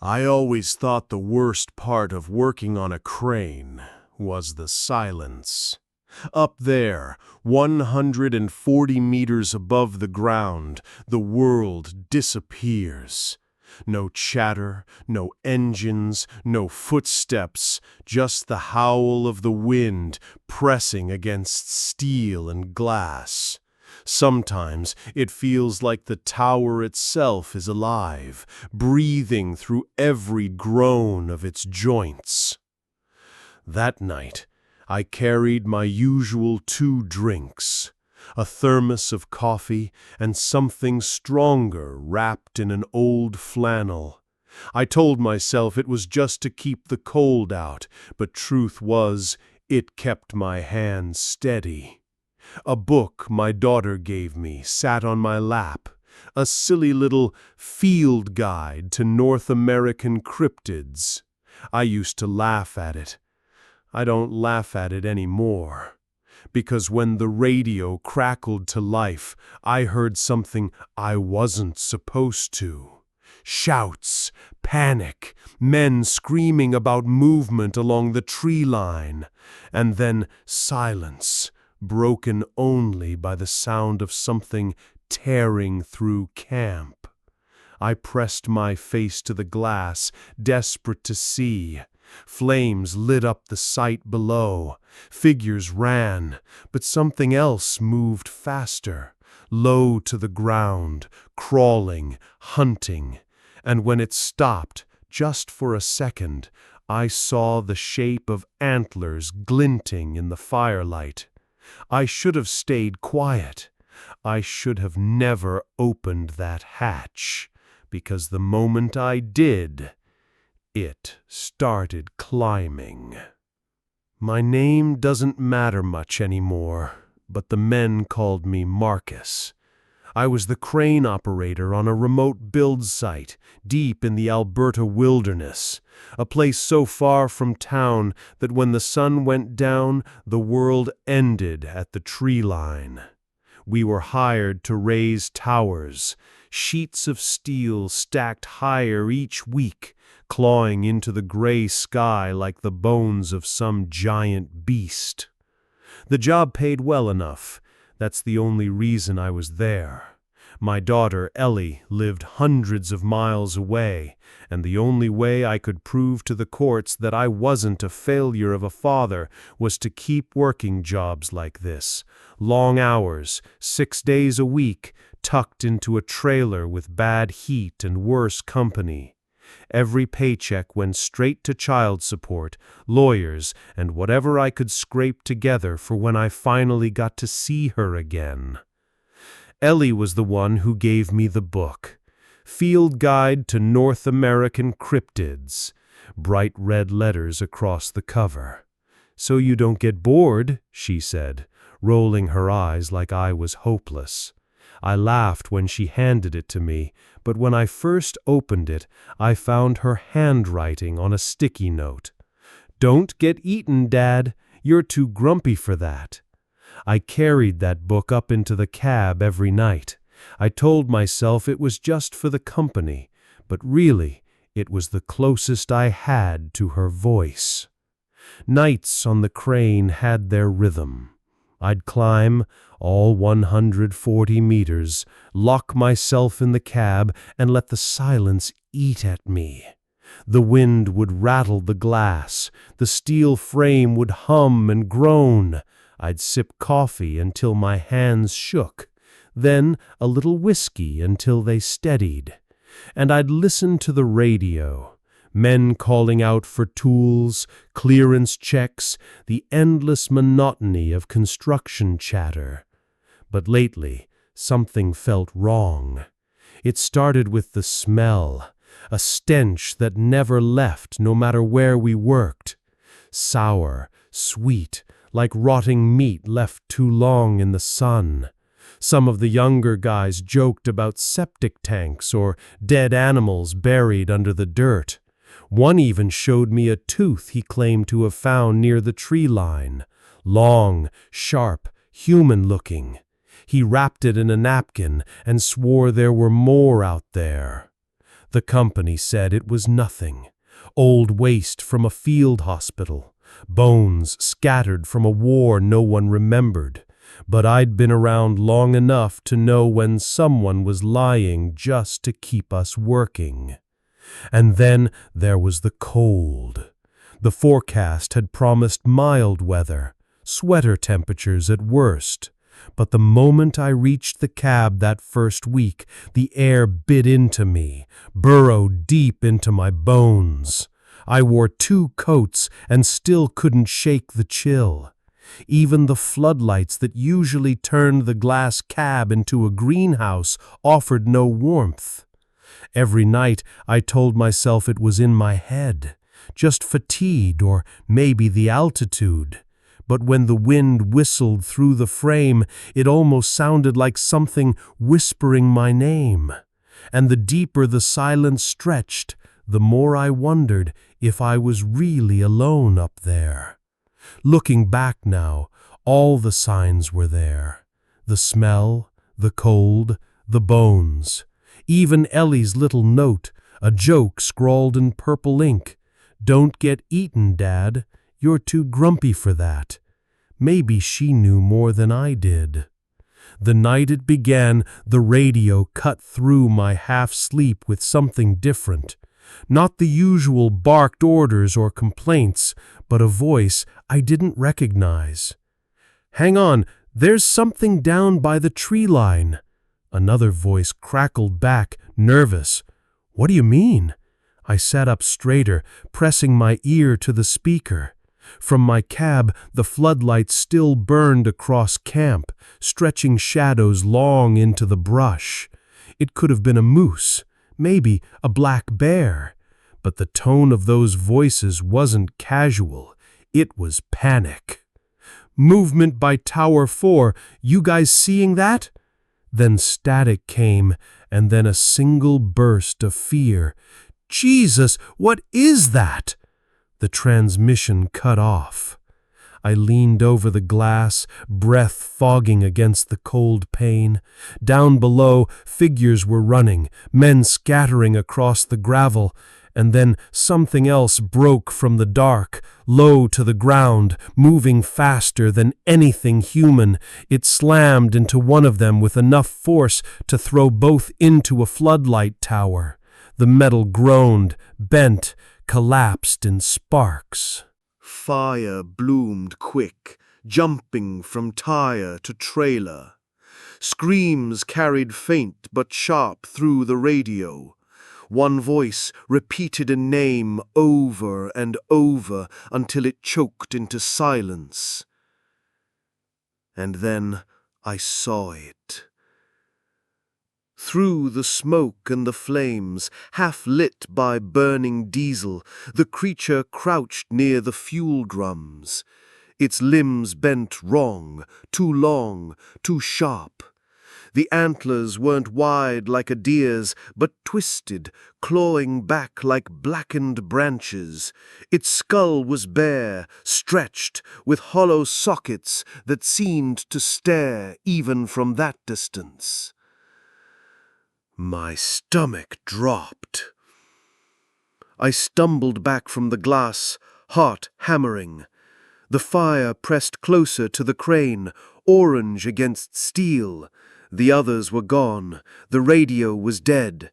I always thought the worst part of working on a crane was the silence. Up there, 140 meters above the ground, the world disappears. No chatter, no engines, no footsteps, just the howl of the wind pressing against steel and glass. Sometimes it feels like the tower itself is alive, breathing through every groan of its joints. That night, I carried my usual 2 drinks, a thermos of coffee and something stronger wrapped in an old flannel. I told myself it was just to keep the cold out, but truth was, it kept my hands steady. A book my daughter gave me sat on my lap, a silly little field guide to North American cryptids. I used to laugh at it. I don't laugh at it anymore, because when the radio crackled to life, I heard something I wasn't supposed to. Shouts, panic, men screaming about movement along the tree line, and then silence, broken only by the sound of something tearing through camp. I pressed my face to the glass, desperate to see. Flames lit up the sight below. Figures ran, but something else moved faster, low to the ground, crawling, hunting. And when it stopped, just for a second, I saw the shape of antlers glinting in the firelight. I should have stayed quiet. I should have never opened that hatch, because the moment I did, it started climbing. My name doesn't matter much anymore, but the men called me Marcus. I was the crane operator on a remote build site, deep in the Alberta wilderness, a place so far from town that when the sun went down, the world ended at the tree line. We were hired to raise towers, sheets of steel stacked higher each week, clawing into the gray sky like the bones of some giant beast. The job paid well enough. That's the only reason I was there. My daughter, Ellie, lived hundreds of miles away, and the only way I could prove to the courts that I wasn't a failure of a father was to keep working jobs like this. Long hours, 6 days a week, tucked into a trailer with bad heat and worse company. Every paycheck went straight to child support, lawyers, and whatever I could scrape together for when I finally got to see her again. Ellie was the one who gave me the book, Field Guide to North American Cryptids, bright red letters across the cover. "So you don't get bored," she said, rolling her eyes like I was hopeless. I laughed when she handed it to me, but when I first opened it, I found her handwriting on a sticky note. "Don't get eaten, Dad. You're too grumpy for that." I carried that book up into the cab every night. I told myself it was just for the company, but really, it was the closest I had to her voice. Nights on the crane had their rhythm. I'd climb all 140 meters, lock myself in the cab, and let the silence eat at me. The wind would rattle the glass, the steel frame would hum and groan. I'd sip coffee until my hands shook, then a little whiskey until they steadied. And I'd listen to the radio. Men calling out for tools, clearance checks, the endless monotony of construction chatter. But lately, something felt wrong. It started with the smell, a stench that never left no matter where we worked. Sour, sweet, like rotting meat left too long in the sun. Some of the younger guys joked about septic tanks or dead animals buried under the dirt. One even showed me a tooth he claimed to have found near the tree line. Long, sharp, human-looking. He wrapped it in a napkin and swore there were more out there. The company said it was nothing. Old waste from a field hospital. Bones scattered from a war no one remembered. But I'd been around long enough to know when someone was lying just to keep us working. And then there was the cold. The forecast had promised mild weather, sweater temperatures at worst. But the moment I reached the cab that first week, the air bit into me, burrowed deep into my bones. I wore 2 coats and still couldn't shake the chill. Even the floodlights that usually turned the glass cab into a greenhouse offered no warmth. Every night I told myself it was in my head, just fatigued or maybe the altitude. But when the wind whistled through the frame, it almost sounded like something whispering my name. And the deeper the silence stretched, the more I wondered if I was really alone up there. Looking back now, all the signs were there. The smell, the cold, the bones. Even Ellie's little note, a joke scrawled in purple ink. "Don't get eaten, Dad. You're too grumpy for that." Maybe she knew more than I did. The night it began, the radio cut through my half-sleep with something different. Not the usual barked orders or complaints, but a voice I didn't recognize. "Hang on, there's something down by the tree line." Another voice crackled back, nervous. "What do you mean?" I sat up straighter, pressing my ear to the speaker. From my cab, the floodlights still burned across camp, stretching shadows long into the brush. It could have been a moose, maybe a black bear. But the tone of those voices wasn't casual. It was panic. "Movement by Tower 4. You guys seeing that?" Then static came, and then a single burst of fear. "Jesus, what is that?" The transmission cut off. I leaned over the glass, breath fogging against the cold pane. Down below, figures were running, men scattering across the gravel, and then something else broke from the dark, low to the ground, moving faster than anything human. It slammed into one of them with enough force to throw both into a floodlight tower. The metal groaned, bent, collapsed in sparks. Fire bloomed quick, jumping from tire to trailer. Screams carried faint but sharp through the radio. One voice repeated a name over and over until it choked into silence. And then I saw it. Through the smoke and the flames, half lit by burning diesel, the creature crouched near the fuel drums. Its limbs bent wrong, too long, too sharp. The antlers weren't wide like a deer's, but twisted, clawing back like blackened branches. Its skull was bare, stretched, with hollow sockets that seemed to stare even from that distance. My stomach dropped. I stumbled back from the glass, heart hammering. The fire pressed closer to the crane, orange against steel. The others were gone. The radio was dead.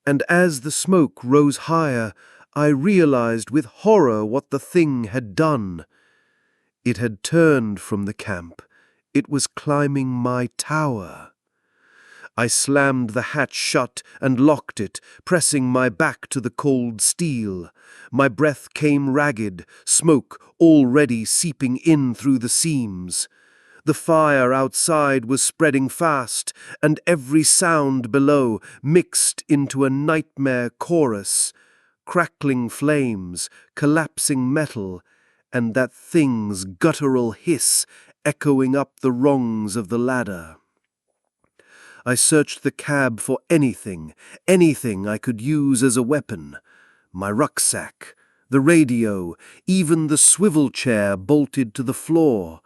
And as the smoke rose higher, I realized with horror what the thing had done. It had turned from the camp. It was climbing my tower. I slammed the hatch shut and locked it, pressing my back to the cold steel. My breath came ragged, smoke already seeping in through the seams. The fire outside was spreading fast, and every sound below mixed into a nightmare chorus. Crackling flames, collapsing metal, and that thing's guttural hiss echoing up the rungs of the ladder. I searched the cab for anything I could use as a weapon. My rucksack, the radio, even the swivel chair bolted to the floor.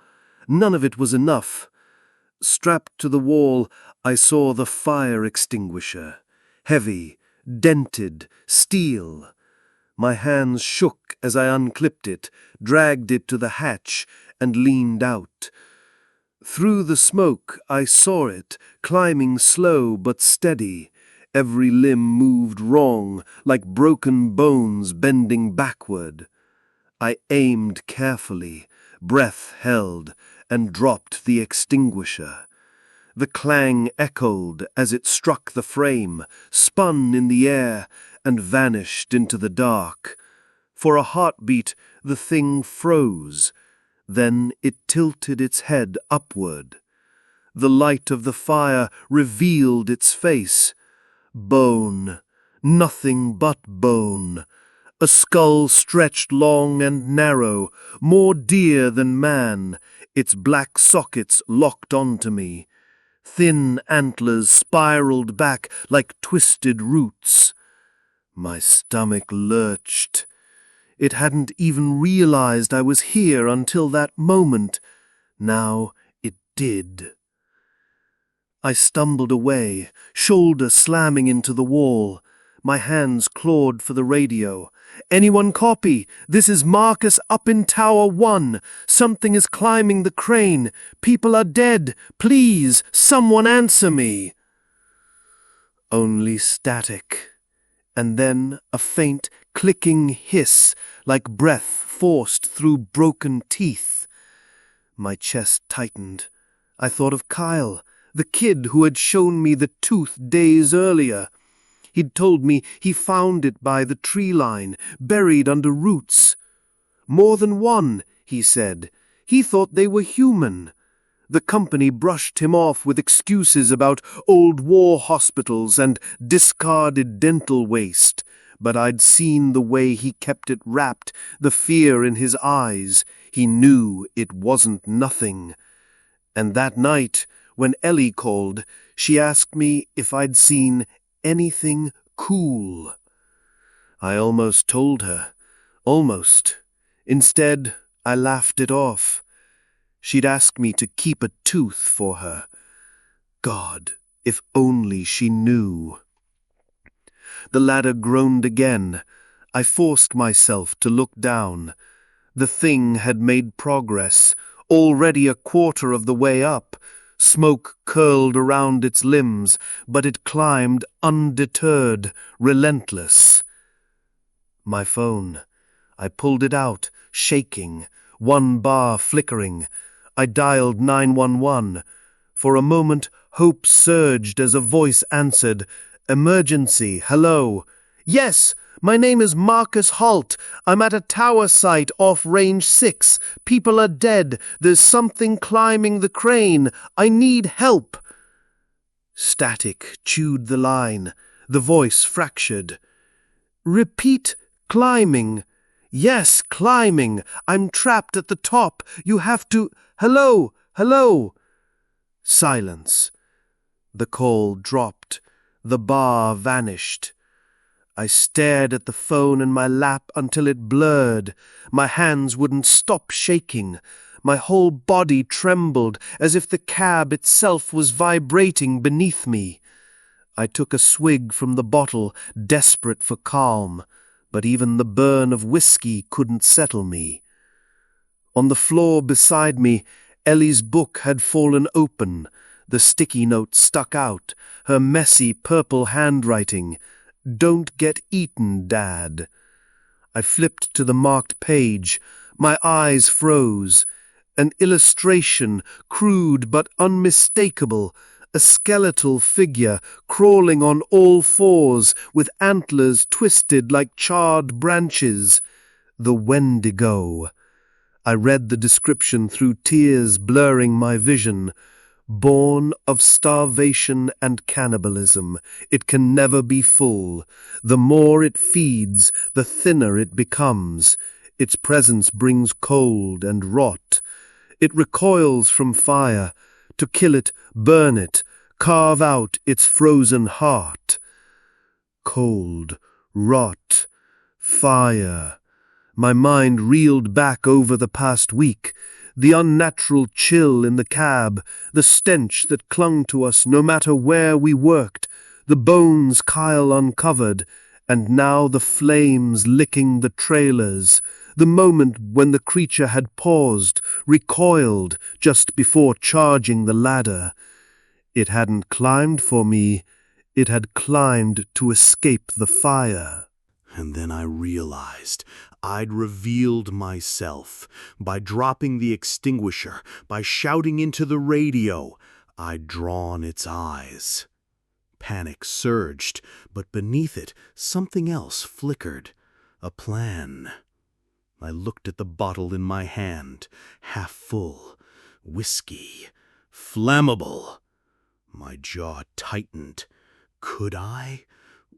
None of it was enough. Strapped to the wall, I saw the fire extinguisher. Heavy, dented, steel. My hands shook as I unclipped it, dragged it to the hatch, and leaned out. Through the smoke I saw it, climbing slow but steady. Every limb moved wrong, like broken bones bending backward. I aimed carefully, breath held, and dropped the extinguisher. The clang echoed as it struck the frame, spun in the air, and vanished into the dark. For a heartbeat, the thing froze. Then it tilted its head upward. The light of the fire revealed its face. Bone, nothing but bone. A skull stretched long and narrow, more deer than man, its black sockets locked onto me. Thin antlers spiraled back like twisted roots. My stomach lurched. It hadn't even realized I was here until that moment. Now it did. I stumbled away, shoulder slamming into the wall. My hands clawed for the radio. "Anyone copy? This is Marcus up in Tower 1. Something is climbing the crane. People are dead. Please, someone answer me." Only static. And then a faint, clicking hiss, like breath forced through broken teeth. My chest tightened. I thought of Kyle, the kid who had shown me the tooth days earlier. He'd told me he found it by the tree line, buried under roots. More than one, he said. He thought they were human. The company brushed him off with excuses about old war hospitals and discarded dental waste, but I'd seen the way he kept it wrapped, the fear in his eyes. He knew it wasn't nothing. And that night, when Ellie called, she asked me if I'd seen anything cool. I almost told her. Almost. Instead, I laughed it off. She'd asked me to keep a tooth for her. God, if only she knew. The ladder groaned again. I forced myself to look down. The thing had made progress, already a quarter of the way up. Smoke curled around its limbs, but it climbed undeterred, relentless. My phone. I pulled it out, shaking, one bar flickering. I dialed 911. For a moment, hope surged as a voice answered. "Emergency, hello." "Yes, my name is Marcus Holt. I'm at a tower site off Range 6. People are dead. There's something climbing the crane. I need help." Static chewed the line. The voice fractured. "Repeat, climbing." "Yes, climbing. I'm trapped at the top. You have to... Hello, hello." Silence. The call dropped. The bar vanished. I stared at the phone in my lap until it blurred. My hands wouldn't stop shaking. My whole body trembled as if the cab itself was vibrating beneath me. I took a swig from the bottle, desperate for calm, but even the burn of whiskey couldn't settle me. On the floor beside me, Ellie's book had fallen open. The sticky note stuck out, her messy purple handwriting. "Don't get eaten, Dad." I flipped to the marked page. My eyes froze. An illustration, crude but unmistakable. A skeletal figure crawling on all fours with antlers twisted like charred branches. The Wendigo. I read the description through tears blurring my vision. Born of starvation and cannibalism, it can never be full. The more it feeds, the thinner it becomes. Its presence brings cold and rot. It recoils from fire. To kill it, burn it, carve out its frozen heart. Cold, rot, fire. My mind reeled back over the past week. The unnatural chill in the cab, the stench that clung to us no matter where we worked, the bones Kyle uncovered, and now the flames licking the trailers, the moment when the creature had paused, recoiled just before charging the ladder. It hadn't climbed for me, it had climbed to escape the fire. And then I realized I'd revealed myself. By dropping the extinguisher, by shouting into the radio, I'd drawn its eyes. Panic surged, but beneath it, something else flickered. A plan. I looked at the bottle in my hand, half full. Whiskey. Flammable. My jaw tightened. Could I?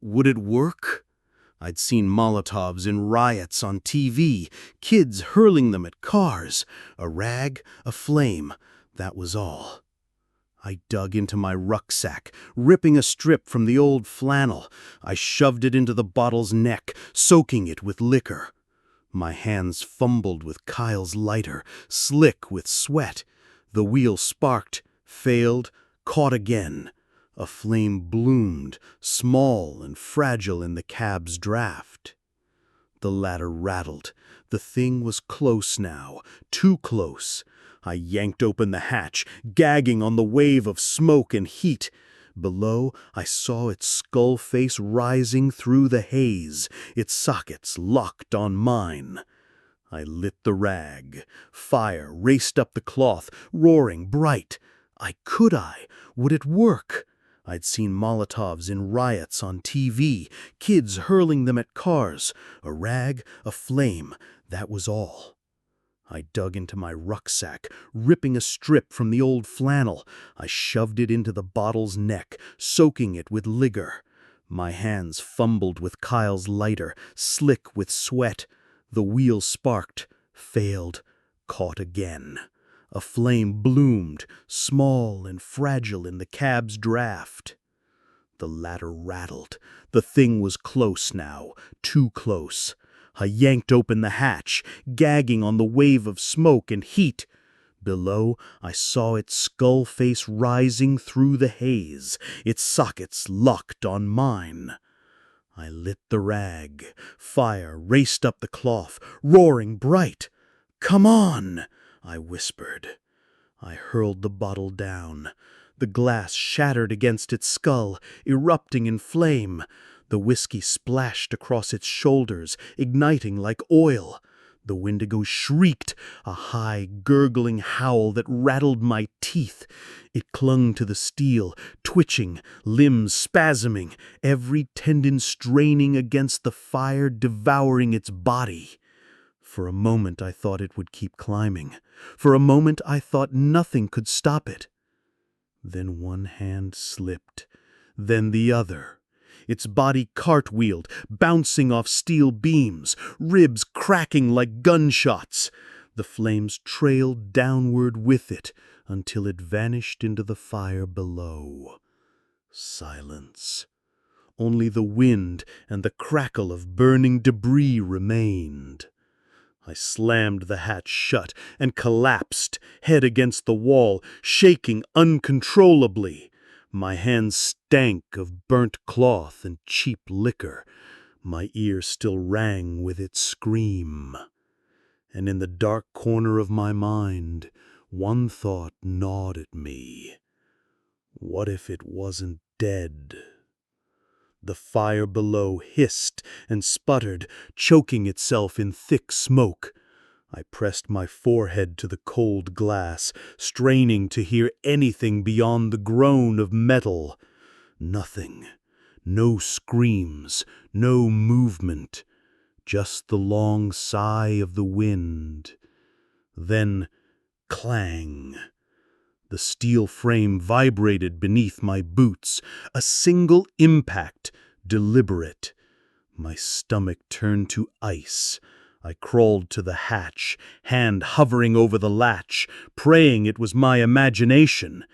Would it work? I'd seen Molotovs in riots on TV, kids hurling them at cars. A rag, a flame, that was all. I dug into my rucksack, ripping a strip from the old flannel. I shoved it into the bottle's neck, soaking it with liquor. My hands fumbled with Kyle's lighter, slick with sweat. The wheel sparked, failed, caught again. A flame bloomed, small and fragile in the cab's draft. The ladder rattled. The thing was close now, too close. I yanked open the hatch, gagging on the wave of smoke and heat. Below, I saw its skull face rising through the haze, its sockets locked on mine. I lit the rag. Fire raced up the cloth, roaring bright. Could I? Would it work? I'd seen Molotovs in riots on TV, kids hurling them at cars. A rag, a flame, that was all. I dug into my rucksack, ripping a strip from the old flannel. I shoved it into the bottle's neck, soaking it with liquor. My hands fumbled with Kyle's lighter, slick with sweat. The wheel sparked, failed, caught again. A flame bloomed, small and fragile in the cab's draft. The ladder rattled. The thing was close now, too close. I yanked open the hatch, gagging on the wave of smoke and heat. Below, I saw its skull face rising through the haze, its sockets locked on mine. I lit the rag. Fire raced up the cloth, roaring bright. "Come on!" I whispered. I hurled the bottle down. The glass shattered against its skull, erupting in flame. The whiskey splashed across its shoulders, igniting like oil. The Wendigo shrieked, a high, gurgling howl that rattled my teeth. It clung to the steel, twitching, limbs spasming, every tendon straining against the fire, devouring its body. For a moment I thought it would keep climbing. For a moment I thought nothing could stop it. Then one hand slipped, then the other. Its body cartwheeled, bouncing off steel beams, ribs cracking like gunshots. The flames trailed downward with it until it vanished into the fire below. Silence. Only the wind and the crackle of burning debris remained. I slammed the hatch shut and collapsed, head against the wall, shaking uncontrollably. My hands stank of burnt cloth and cheap liquor. My ear still rang with its scream. And in the dark corner of my mind, one thought gnawed at me. What if it wasn't dead? The fire below hissed and sputtered, choking itself in thick smoke. I pressed my forehead to the cold glass, straining to hear anything beyond the groan of metal. Nothing. No screams, no movement. Just the long sigh of the wind. Then, clang. The steel frame vibrated beneath my boots. A single impact, deliberate. My stomach turned to ice. I crawled to the hatch, hand hovering over the latch, praying it was my imagination.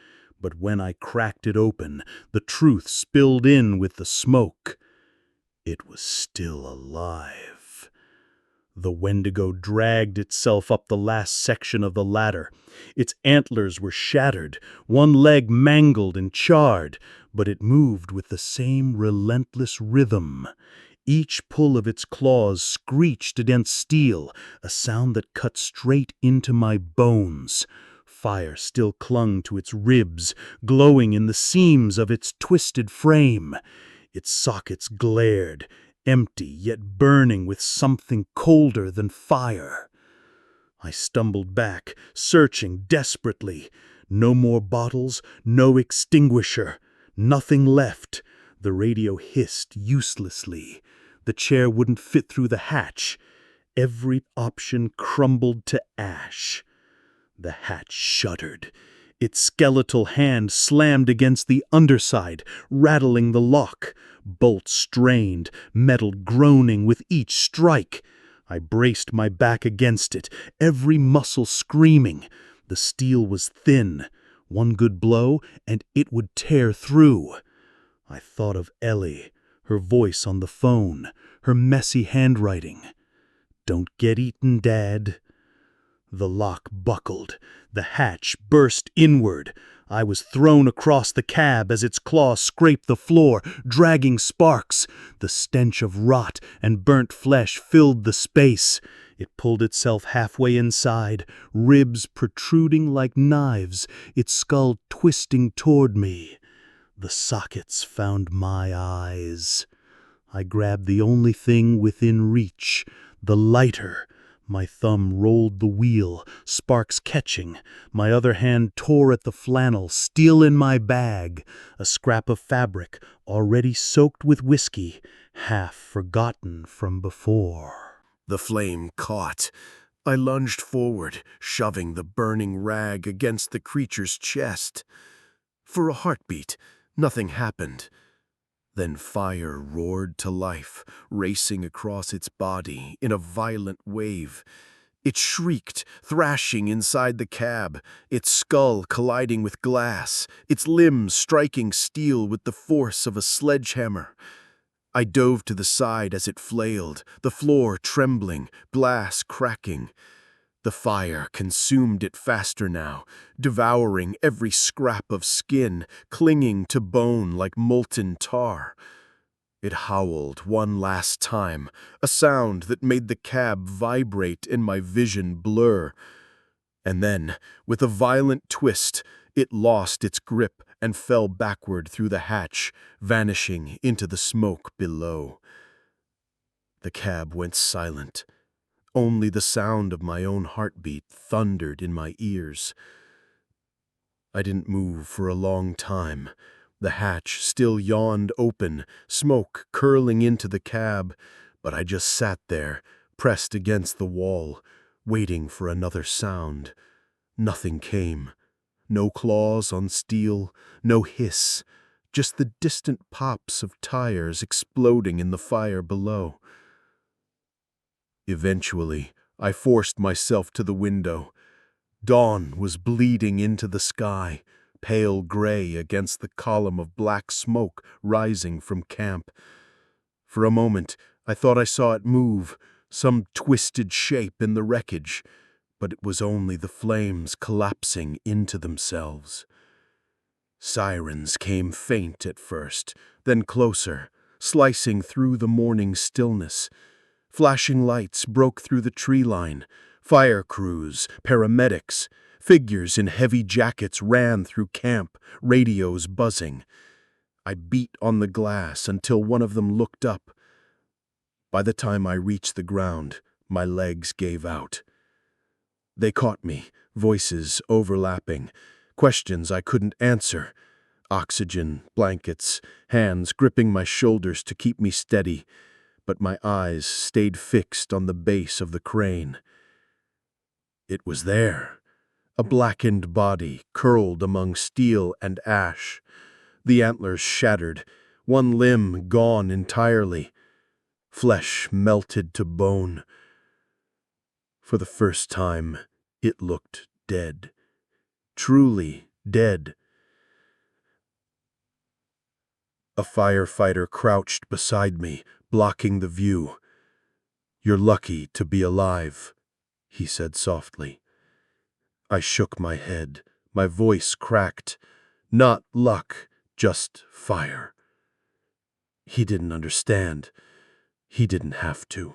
But when I cracked it open, the truth spilled in with the smoke. It was still alive. The Wendigo dragged itself up the last section of the ladder. Its antlers were shattered, one leg mangled and charred, but it moved with the same relentless rhythm. Each pull of its claws screeched against steel, a sound that cut straight into my bones. Fire still clung to its ribs, glowing in the seams of its twisted frame. Its sockets glared, empty yet burning with something colder than fire. I stumbled back, searching desperately. No more bottles, no extinguisher. Nothing left. The radio hissed uselessly. The chair wouldn't fit through the hatch. Every option crumbled to ash. The hatch shuddered. Its skeletal hand slammed against the underside, rattling the lock. Bolts strained, metal groaning with each strike. I braced my back against it, every muscle screaming. The steel was thin. One good blow, and it would tear through. I thought of Ellie, her voice on the phone, her messy handwriting. "Don't get eaten, Dad." The lock buckled. The hatch burst inward. I was thrown across the cab as its claws scraped the floor, dragging sparks. The stench of rot and burnt flesh filled the space. It pulled itself halfway inside, ribs protruding like knives, its skull twisting toward me. The sockets found my eyes. I grabbed the only thing within reach, the lighter. My thumb rolled the wheel, sparks catching. My other hand tore at the flannel, still in my bag, a scrap of fabric already soaked with whiskey, half forgotten from before. The flame caught. I lunged forward, shoving the burning rag against the creature's chest. For a heartbeat, nothing happened. Then fire roared to life, racing across its body in a violent wave. It shrieked, thrashing inside the cab, its skull colliding with glass, its limbs striking steel with the force of a sledgehammer. I dove to the side as it flailed, the floor trembling, glass cracking. The fire consumed it faster now, devouring every scrap of skin, clinging to bone like molten tar. It howled one last time, a sound that made the cab vibrate and my vision blur. And then, with a violent twist, it lost its grip and fell backward through the hatch, vanishing into the smoke below. The cab went silent. Only the sound of my own heartbeat thundered in my ears. I didn't move for a long time. The hatch still yawned open, smoke curling into the cab, but I just sat there, pressed against the wall, waiting for another sound. Nothing came. No claws on steel, no hiss, just the distant pops of tires exploding in the fire below. Eventually, I forced myself to the window. Dawn was bleeding into the sky, pale gray against the column of black smoke rising from camp. For a moment, I thought I saw it move, some twisted shape in the wreckage, but it was only the flames collapsing into themselves. Sirens came faint at first, then closer, slicing through the morning stillness. Flashing lights broke through the tree line. Fire crews, paramedics, figures in heavy jackets ran through camp, radios buzzing. I beat on the glass until one of them looked up. By the time I reached the ground, my legs gave out. They caught me, voices overlapping, questions I couldn't answer. Oxygen, blankets, hands gripping my shoulders to keep me steady, but my eyes stayed fixed on the base of the crane. It was there, a blackened body curled among steel and ash, the antlers shattered, one limb gone entirely, flesh melted to bone. For the first time, it looked dead, truly dead. A firefighter crouched beside me, blocking the view. "You're lucky to be alive," he said softly. I shook my head. My voice cracked. Not luck, just fire. He didn't understand. He didn't have to.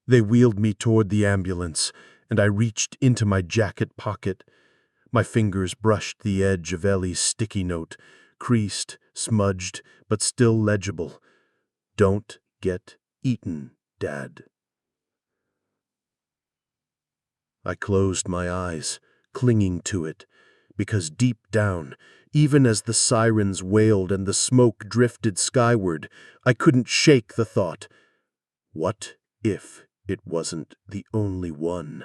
They wheeled me toward the ambulance, and I reached into my jacket pocket. My fingers brushed the edge of Ellie's sticky note, creased, smudged, but still legible. "Don't get eaten, Dad." I closed my eyes, clinging to it, because deep down, even as the sirens wailed and the smoke drifted skyward, I couldn't shake the thought, what if it wasn't the only one?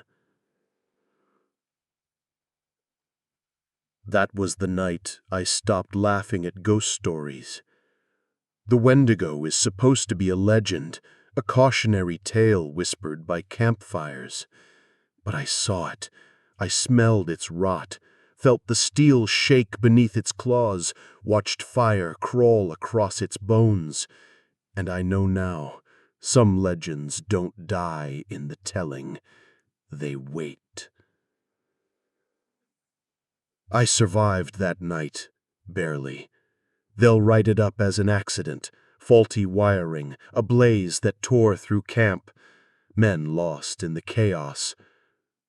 That was the night I stopped laughing at ghost stories. The Wendigo is supposed to be a legend, a cautionary tale whispered by campfires. But I saw it. I smelled its rot, felt the steel shake beneath its claws, watched fire crawl across its bones. And I know now, some legends don't die in the telling. They wait. I survived that night, barely. They'll write it up as an accident, faulty wiring, a blaze that tore through camp, men lost in the chaos.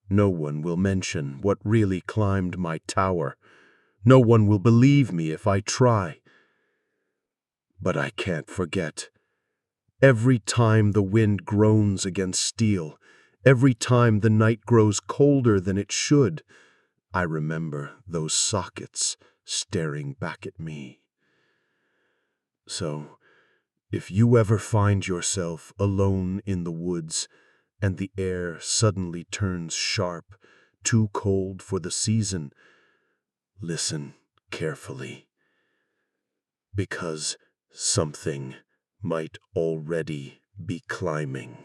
No one will mention what really climbed my tower. No one will believe me if I try. But I can't forget. Every time the wind groans against steel, every time the night grows colder than it should, I remember those sockets staring back at me. So, if you ever find yourself alone in the woods, and the air suddenly turns sharp, too cold for the season, listen carefully, because something might already be climbing.